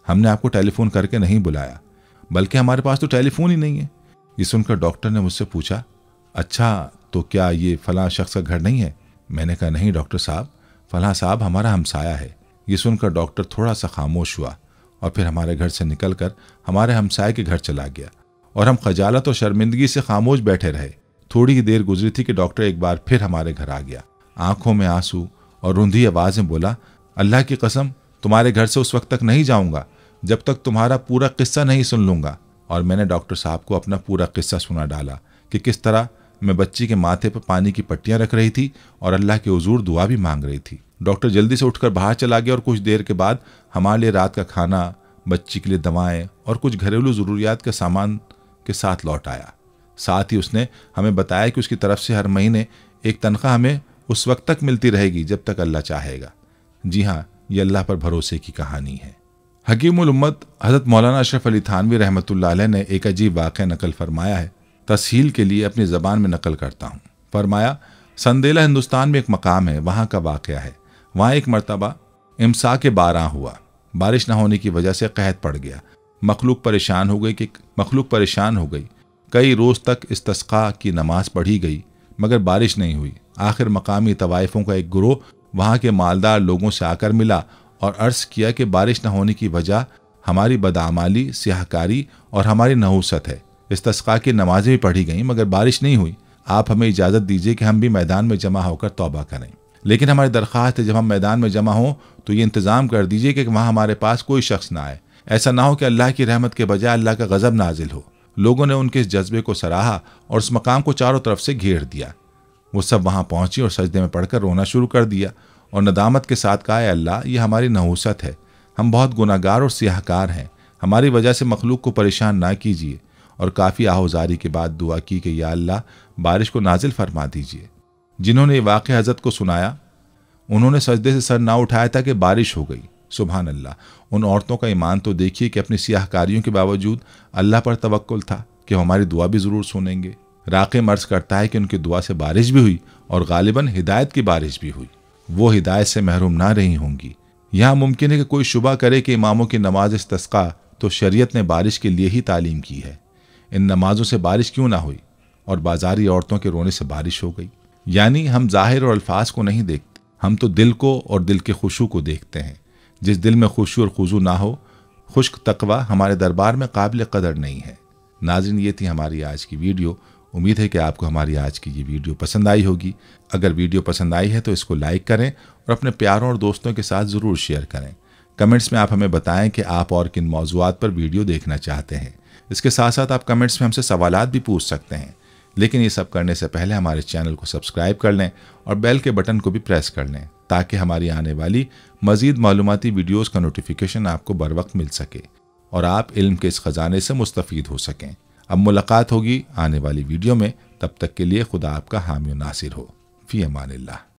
हमने आपको टेलीफोन करके नहीं बुलाया, बल्कि हमारे पास तो टेलीफोन ही नहीं है। ये सुनकर डॉक्टर ने मुझसे पूछा, अच्छा तो क्या ये फलां शख्स का घर नहीं है? मैंने कहा, नहीं डॉक्टर साहब, फलां साहब हमारा हमसाया है। ये सुनकर डॉक्टर थोड़ा सा खामोश हुआ और फिर हमारे घर से निकलकर हमारे हमसाए के घर चला गया और हम खजालत और शर्मिंदगी से खामोश बैठे रहे। थोड़ी ही देर गुजरी थी कि डॉक्टर एक बार फिर हमारे घर आ गया। आंखों में आंसू और रुंधी आवाज़ में बोला, अल्लाह की कसम, तुम्हारे घर से उस वक्त तक नहीं जाऊंगा जब तक तुम्हारा पूरा किस्सा नहीं सुन लूंगा। और मैंने डॉक्टर साहब को अपना पूरा किस्सा सुना डाला कि किस तरह मैं बच्ची के माथे पर पानी की पट्टियां रख रही थी और अल्लाह के हुजूर दुआ भी मांग रही थी। डॉक्टर जल्दी से उठकर बाहर चला गया और कुछ देर के बाद हमारे लिए रात का खाना, बच्ची के लिए दवाएं और कुछ घरेलू ज़रूरियात के सामान के साथ लौट आया। साथ ही उसने हमें बताया कि उसकी तरफ से हर महीने एक तनख्वाह हमें उस वक्त तक मिलती रहेगी जब तक अल्लाह चाहेगा। जी हाँ, ये अल्लाह पर भरोसे की कहानी है। हकीमुल उम्मत हज़रत मौलाना अशरफ अली थानवी रहमतुल्लाह अलैह ने एक अजीब वाक़या नकल फरमाया है। तस्हील के लिए अपनी ज़बान में नकल करता हूँ। फरमाया, संदेला हिंदुस्तान में एक मकाम है, वहाँ का वाक़या है। वहाँ एक मरतबा इमसा के 12 हुआ। बारिश न होने की वजह से कहत पड़ गया। मखलूक परेशान हो गई। कई रोज़ तक इस्तिस्क़ा की नमाज पढ़ी गई मगर बारिश नहीं हुई। आखिर मकामी तवाइफ़ों का एक गिरोह वहाँ के मालदार लोगों से आकर मिला और अर्ज़ किया कि बारिश न होने की वजह हमारी बदआमाली, सियाहकारी और हमारी नहूसत है। इस्तिस्क़ा की नमाज़ें भी पढ़ी गईं मगर बारिश नहीं हुई। आप हमें इजाज़त दीजिए कि हम भी मैदान में जमा होकर तौबा करें। लेकिन हमारी दरख्वास्त है, जब हम मैदान में जमा हों तो ये इंतज़ाम कर दीजिए कि वहाँ हमारे पास कोई शख्स ना आए। ऐसा ना हो कि अल्लाह की रहमत के बजाय अल्लाह का गज़ब नाजिल हो। लोगों ने उनके इस जज्बे को सराहा और उस मकाम को चारों तरफ से घेर दिया। वो सब वहाँ पहुँची और सजदे में पड़कर रोना शुरू कर दिया और नदामत के साथ कहा, अल्लाह, ये हमारी नहूसत है। हम बहुत गुनाहगार और सियाहकार हैं। हमारी वजह से मखलूक को परेशान ना कीजिए। और काफ़ी आहोजारी के बाद दुआ की कि या अल्लाह, बारिश को नाजिल फरमा दीजिए। जिन्होंने ये वाक़या हज़रत को सुनाया उन्होंने सजदे से सर ना उठाया था कि बारिश हो गई। सुभान अल्लाह। उन औरतों का ईमान तो देखिए कि अपनी सियाहकारियों के बावजूद अल्लाह पर तवक्कुल था कि हमारी दुआ भी ज़रूर सुनेंगे। राक़े मर्ज़ करता है कि उनकी दुआ से बारिश भी हुई और गालिबन हिदायत की बारिश भी हुई। वो हिदायत से महरूम ना रही होंगी। यहाँ मुमकिन है कि कोई शुबा करे कि इमामों की नमाज इस्तिस्क़ा तो शरीयत ने बारिश के लिए ही तालीम की है। इन नमाजों से बारिश क्यों ना हुई और बाजारी औरतों के रोने से बारिश हो गई। यानी हम ज़ाहिर और अल्फाज को नहीं देखते, हम तो दिल को और दिल के खुशू को देखते हैं। जिस दिल में खुशू और खुजू ना हो, खुश्क तकवा हमारे दरबार में काबिल कदर नहीं है। नाज़रीन, ये थी हमारी आज की वीडियो। उम्मीद है कि आपको हमारी आज की ये वीडियो पसंद आई होगी। अगर वीडियो पसंद आई है तो इसको लाइक करें और अपने प्यारों और दोस्तों के साथ ज़रूर शेयर करें। कमेंट्स में आप हमें बताएं कि आप और किन मौज़ूआत पर वीडियो देखना चाहते हैं। इसके साथ साथ आप कमेंट्स में हमसे सवालात भी पूछ सकते हैं। लेकिन ये सब करने से पहले हमारे चैनल को सब्सक्राइब कर लें और बेल के बटन को भी प्रेस कर लें ताकि हमारी आने वाली मज़ीद मालूमाती वीडियोज़ का नोटिफिकेशन आपको बर वक्त मिल सके और आप इल्म के इस ख़जाने से मुस्तफ़ीद हो सकें। अब मुलाकात होगी आने वाली वीडियो में। तब तक के लिए खुदा आपका हामी और नासिर हो। फ़ी अमानिल्लाह।